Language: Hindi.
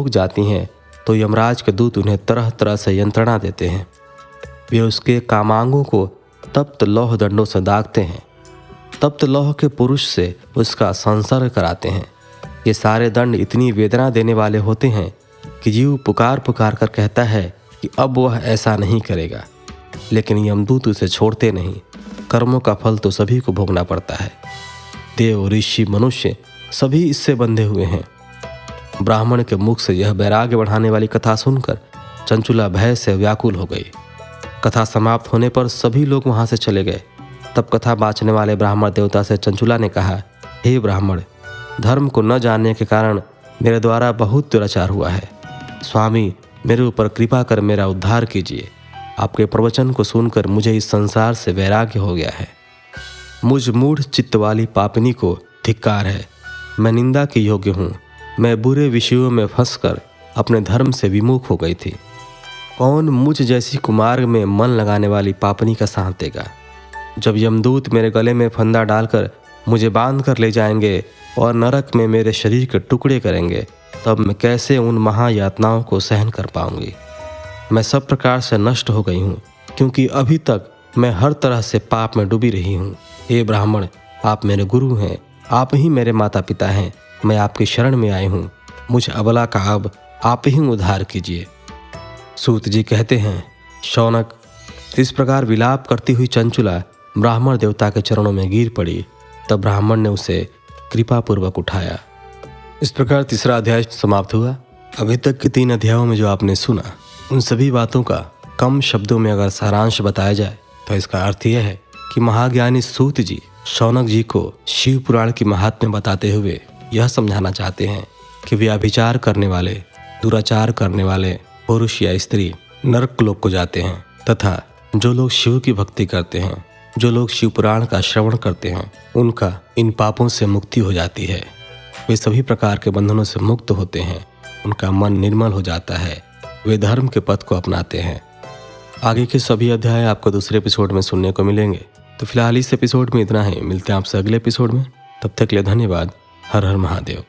रुक जाती हैं तो यमराज के दूत उन्हें तरह तरह से यंत्रणा देते हैं। वे उसके कामांगों को तप्त लौह दंडों से दागते हैं। तप्त लौह के पुरुष से उसका संसर्ग कराते हैं। ये सारे दंड इतनी वेदना देने वाले होते हैं कि जीव पुकार पुकार कर कहता है कि अब वह ऐसा नहीं करेगा, लेकिन यमदूत उसे छोड़ते नहीं। कर्मों का फल तो सभी को भोगना पड़ता है। देव, ऋषि, मनुष्य सभी इससे बंधे हुए हैं। ब्राह्मण के मुख से यह वैराग्य बढ़ाने वाली कथा सुनकर चंचुला भय से व्याकुल हो गई। कथा समाप्त होने पर सभी लोग वहां से चले गए। तब कथा बाँचने वाले ब्राह्मण देवता से चंचुला ने कहा, हे ब्राह्मण, धर्म को न जानने के कारण मेरे द्वारा बहुत दुराचार हुआ है। स्वामी, मेरे ऊपर कृपा कर मेरा उद्धार कीजिए। आपके प्रवचन को सुनकर मुझे इस संसार से वैराग्य हो गया है। मुझ मूढ़ चित्त वाली पापिनी को धिक्कार है। मैं निंदा के योग्य हूँ। मैं बुरे विषयों में फंसकर अपने धर्म से विमुख हो गई थी। कौन मुझ जैसी कुमार्ग में मन लगाने वाली पापनी का साथ देगा? जब यमदूत मेरे गले में फंदा डालकर मुझे बांध कर ले जाएंगे और नरक में मेरे शरीर के टुकड़े करेंगे, तब मैं कैसे उन महायातनाओं को सहन कर पाऊंगी? मैं सब प्रकार से नष्ट हो गई हूँ, क्योंकि अभी तक मैं हर तरह से पाप में डूबी रही हूँ। हे ब्राह्मण, आप मेरे गुरु हैं, आप ही मेरे माता पिता हैं। मैं आपकी शरण में आई हूँ। मुझ अबला का अब आप ही उद्धार कीजिए। सूत जी कहते हैं, शौनक, इस प्रकार विलाप करती हुई चंचुला ब्राह्मण देवता के चरणों में गिर पड़ी। तब ब्राह्मण ने उसे कृपापूर्वक उठाया। इस प्रकार तीसरा अध्याय समाप्त हुआ। अभी तक के 3 अध्यायों में जो आपने सुना, उन सभी बातों का कम शब्दों में अगर सारांश बताया जाए तो इसका अर्थ यह है कि महाज्ञानी सूत जी शौनक जी को शिव पुराण की महात्म्य बताते हुए यह समझाना चाहते हैं कि व्यभिचार करने वाले, दुराचार करने वाले पुरुष या स्त्री नरक लोक को जाते हैं, तथा जो लोग शिव की भक्ति करते हैं, जो लोग शिव पुराण का श्रवण करते हैं, उनका इन पापों से मुक्ति हो जाती है। वे सभी प्रकार के बंधनों से मुक्त होते हैं। उनका मन निर्मल हो जाता है। वे धर्म के पथ को अपनाते हैं। आगे के सभी अध्याय आपको दूसरे एपिसोड में सुनने को मिलेंगे। तो फिलहाल इस एपिसोड में इतना ही। मिलते हैं आपसे अगले एपिसोड में। तब तक के लिए धन्यवाद। हर हर महादेव।